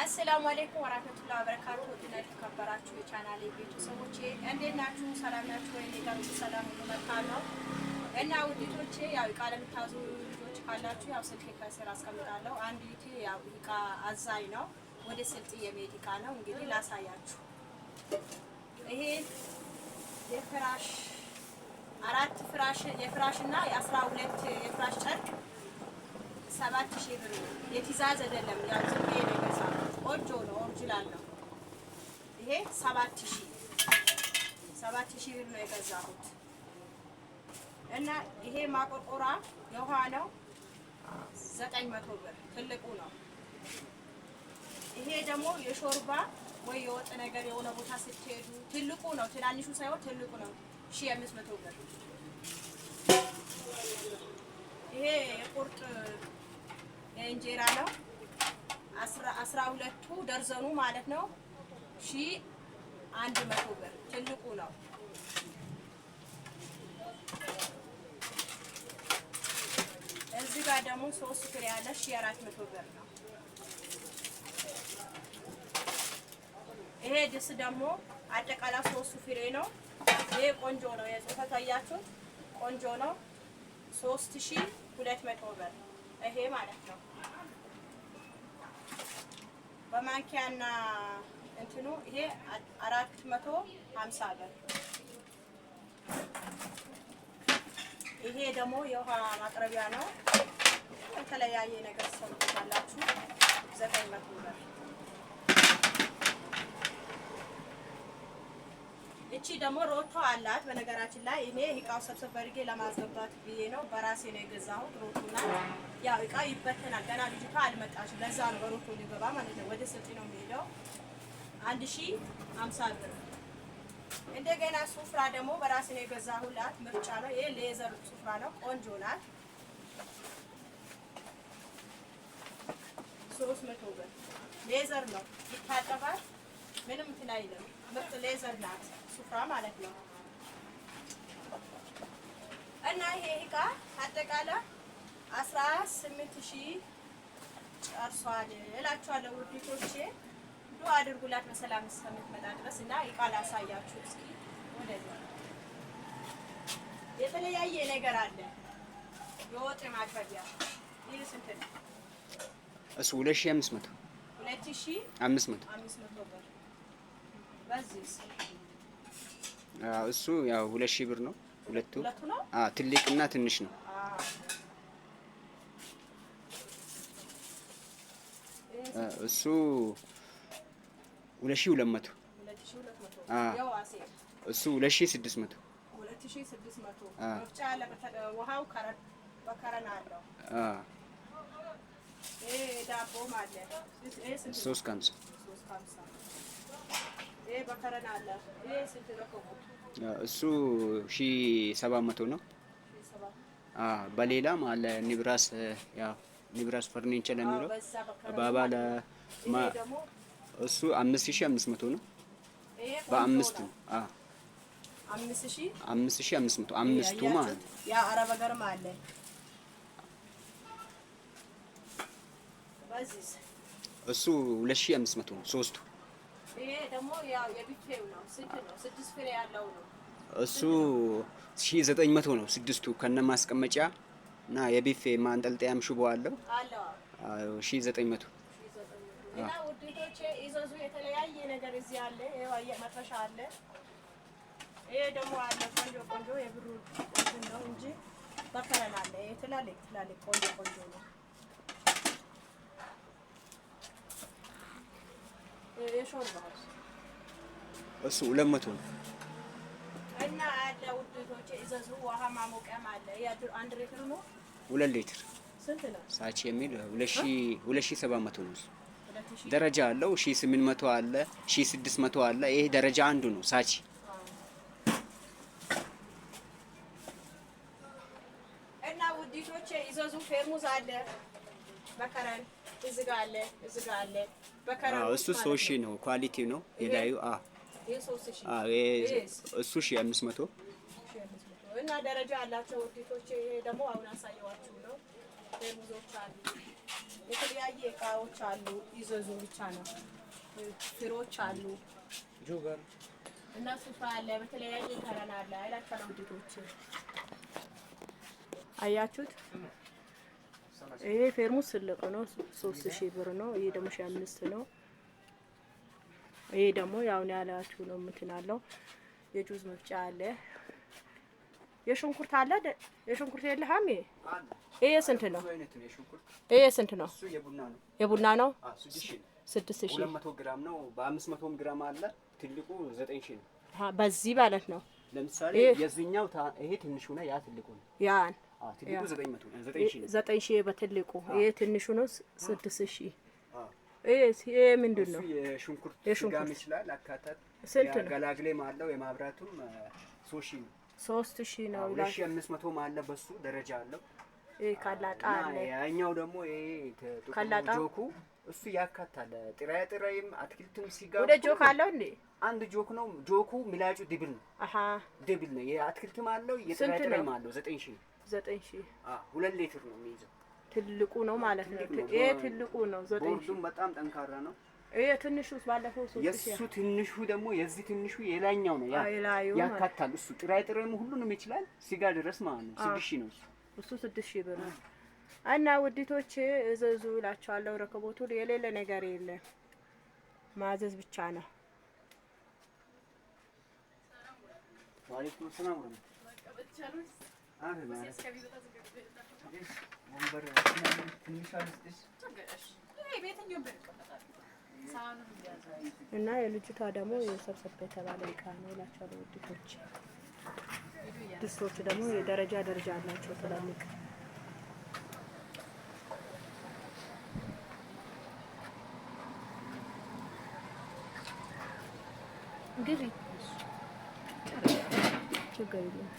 አሰላሙ አለይኩም ወራህመቱላሂ ወበረካቱ። ወድና የተከበራችሁ የቻናሌ ቤተሰቦቼ እንዴት ናችሁ? ሰላም ናችሁ ወይ? እኔ ጋር ሁሉ ሰላም ሁሉ መልካም ነው። እና ውዲቶቼ ያው ቃል የምታዙ ልጆች ካላችሁ ያው ስልኬ ከስር አስቀምጣለሁ። አንድ ይቴ ያው እቃ አዛኝ ነው ወደ ስልጥ የሚሄድ እቃ ነው። እንግዲህ ላሳያችሁ። ይሄ የፍራሽ አራት ፍራሽ የፍራሽና የ12 የፍራሽ ጨርቅ 7000 ብር ነው። የትእዛዝ አይደለም። ያው ዝም ብዬ ነው የገዛሁት። ቆንጆ ነው፣ ኦሪጂናል ነው። ይሄ 7000 ብር ነው የገዛሁት። እና ይሄ ማቆርቆራ የውሃ ነው 900 ብር ትልቁ ነው። ይሄ ደግሞ የሾርባ ወይ የወጥ ነገር የሆነ ቦታ ስትሄዱ ትልቁ ነው፣ ትናንሹ ሳይሆን ትልቁ ነው 1500 ብር። ይሄ የቁርጥ የእንጀራ ነው 12ቱ ደርዘኑ ማለት ነው 1100 ብር ትልቁ ነው። እዚህ ጋር ደግሞ 3 ፍሬ ያለ 1400 ብር ነው። ይሄ ድስት ደግሞ አጠቃላይ 3 ፍሬ ነው። ይሄ ቆንጆ ነው። የጽፈት አያችሁ ቆንጆ ነው 3200 ብር ይሄ ማለት ነው። በማንኪያና እንትኑ ይሄ 450 ብር። ይሄ ደግሞ የውሃ ማቅረቢያ ነው። የተለያየ ነገር ሰምታላችሁ 900 ብር። እቺ ደግሞ ሮቶ አላት። በነገራችን ላይ እኔ እቃው ሰብሰብ አድርጌ ለማስገባት ብዬ ነው በራሴ ነው የገዛሁት። ሮቶና ያው እቃ ይበተናል። ገና ልጅቷ አልመጣችም። ለዛ ነው በሮቶ ሊገባ ማለት ነው። ወደ ስልጤ ነው የሚሄደው 1050 ብር። እንደገና ሱፍራ ደግሞ በራሴ ነው የገዛሁላት። ምርጫ ነው። ይሄ ሌዘር ሱፍራ ነው። ቆንጆ ናት 300 ብር። ሌዘር ነው ይታጠባል። ምንም እንትን አይልም። ምርጥ ሌዘር ናት ሱፍራ ማለት ነው። እና ይሄ እቃ አጠቃላይ 18000 ጨርሷል እላችኋለሁ ውዴቶቼ። ዱአ አድርጉላት በሰላም እስከምትመጣ ድረስ። እና እቃ ላሳያችሁ እስኪ። ወደዚህ የተለያየ ነገር አለ። የወጥ ማቅረቢያ ይሄ ስንት ነው? እሱ 2500 2500 ብር። በዚህ እሱ ያው 2000 ብር ነው። ሁለቱ ነው። ትልቅና ትንሽ ነው። እሱ 2200 እሱ 2600 መፍጫ ያለ ውሃው በከረና አለው። ይሄ ዳቦ ማለት 350 ይሄ በከረና አለ። ይሄ ስንት ነው? እሱ 1700 ነው። በሌላም አለ ንብራስ ያው ንብራስ ፈርኒቸር ለሚለው ባባላ እሱ 5500 ነው። በአምስት ነው። 5500 አምስቱ ማለት ያ አረብ ሀገርም አለ። በዚህ እሱ 2500 ነው ሶስቱ። ይሄ ደግሞ ያው የቢፌው ነው። ስንት ነው? 6 ፍሬ ያለው ነው። እሱ 1900 ነው ስድስቱ ከነ ማስቀመጫ እና የቢፌ ማንጠልጠያም ሽቦ አለው። 1900 እና ውዴቶቼ ይዘዙ። የተለያየ ነገር እዚህ አለ። ይሄው መጥበሻ አለ። ይሄ ደግሞ አለ ቆንጆ ቆንጆ የብሩ እንትን ነው እንጂ በከረና አለ። ይሄ ትላልቅ ቆንጆ ነው። የሾርባ እሱ 200 ነው። እና አለ ውዴቶቼ ይዘዙ። ውሃ ማሞቂያም አለ። አንድ ሊትር ነው 2 ሊትር ስንት ነው? ሳቺ የሚል 2700 ነው። ደረጃ አለው 1800 አለ 1600 አለ። ይሄ ደረጃ አንዱ ነው ሳቺ። እና ውዴቶቼ ይዘዙ። ፌርሙዝ አለ በከረን እዚህ ጋር አለ በከረን። እሱ 3000 ነው። ኳሊቲ ነው የላዩ እሱ 1500 እና ደረጃ አላቸው ውዴቶቼ። ይሄ ደግሞ አሁን አሳየዋችሁ ነው። ፌርሙዞች አሉ፣ የተለያየ እቃዎች አሉ። ይዘዙ ብቻ ነው። ፍሮች አሉ ጆገር እና ሱፍ አለ። በተለያየ ከረን አለ። አይላችኋለሁ ውድቶች አያችሁት? ይሄ ፌርሙስ ትልቅ ነው 3000 ብር ነው። ይሄ ደግሞ 1500 ነው። ይሄ ደግሞ ያው ነው ያላችሁ ነው የምትናለው። የጁዝ መፍጫ አለ። የሽንኩርት አለ። የሽንኩርት የለህም? ይሄ ስንት ነው? ይሄ ስንት ነው? እሱ የቡና ነው። የቡና ነው። 6000 200 ግራም ነው። በ500 ግራም አለ። ትልቁ 9000 ነው። በዚህ ማለት ነው። ለምሳሌ የዚህኛው ይሄ ትንሹ ነው፣ ያ ትልቁ ነው። ያን ትልቁ 900 ነው። 9000 በትልቁ። ይሄ ትንሹ ነው 6000። ይሄ ምንድን ነው? የሽንኩርት ይችላል አካታት ስንት ነው? ገላግሌም አለው። የማብራቱም 3000 ነው። 3000 ነው ይላል። 2500 አለ። በሱ ደረጃ አለው። ይሄ ካላጣ አለ። ያኛው ደግሞ ይሄ ካላጣ ጆኩ እሱ ያካታል። ጥራጥሬም አትክልትም ሲጋር ወደ ጆክ አለው እንዴ? አንድ ጆክ ነው። ጆኩ ሚላጩ ድብል ነው። ድብል ነው። የአትክልትም አለው የጥራጥሬም አለው። 9000 9000 2 ሊትር ነው የሚይዘው። ትልቁ ነው ማለት ነው። ይሄ ትልቁ ነው 9000። ቦርዱም በጣም ጠንካራ ነው። ይሄ ትንሹስ ባለፈው 3000። የሱ ትንሹ ደግሞ የዚህ ትንሹ የላይኛው ነው። ያካታል። እሱ ጥራጥሬም ሁሉንም ይችላል። ሲጋ ድረስ ማለት ነው። 6000 ነው እሱ 6000 ብር ነው። እና ውዲቶች እዘዙ እላችኋለሁ። ረከቦቱ የሌለ ነገር የለም፣ ማዘዝ ብቻ ነው። ዋሌኩም ሰላም ወራህመቱላህ። እና የልጅቷ ደግሞ የሰብሰብ የተባለ እቃ ነው እላችኋለሁ ውዲቶች። ድስቶቹ ደግሞ የደረጃ ደረጃ አላቸው ትላልቅ። ግቢ ችግር የለም።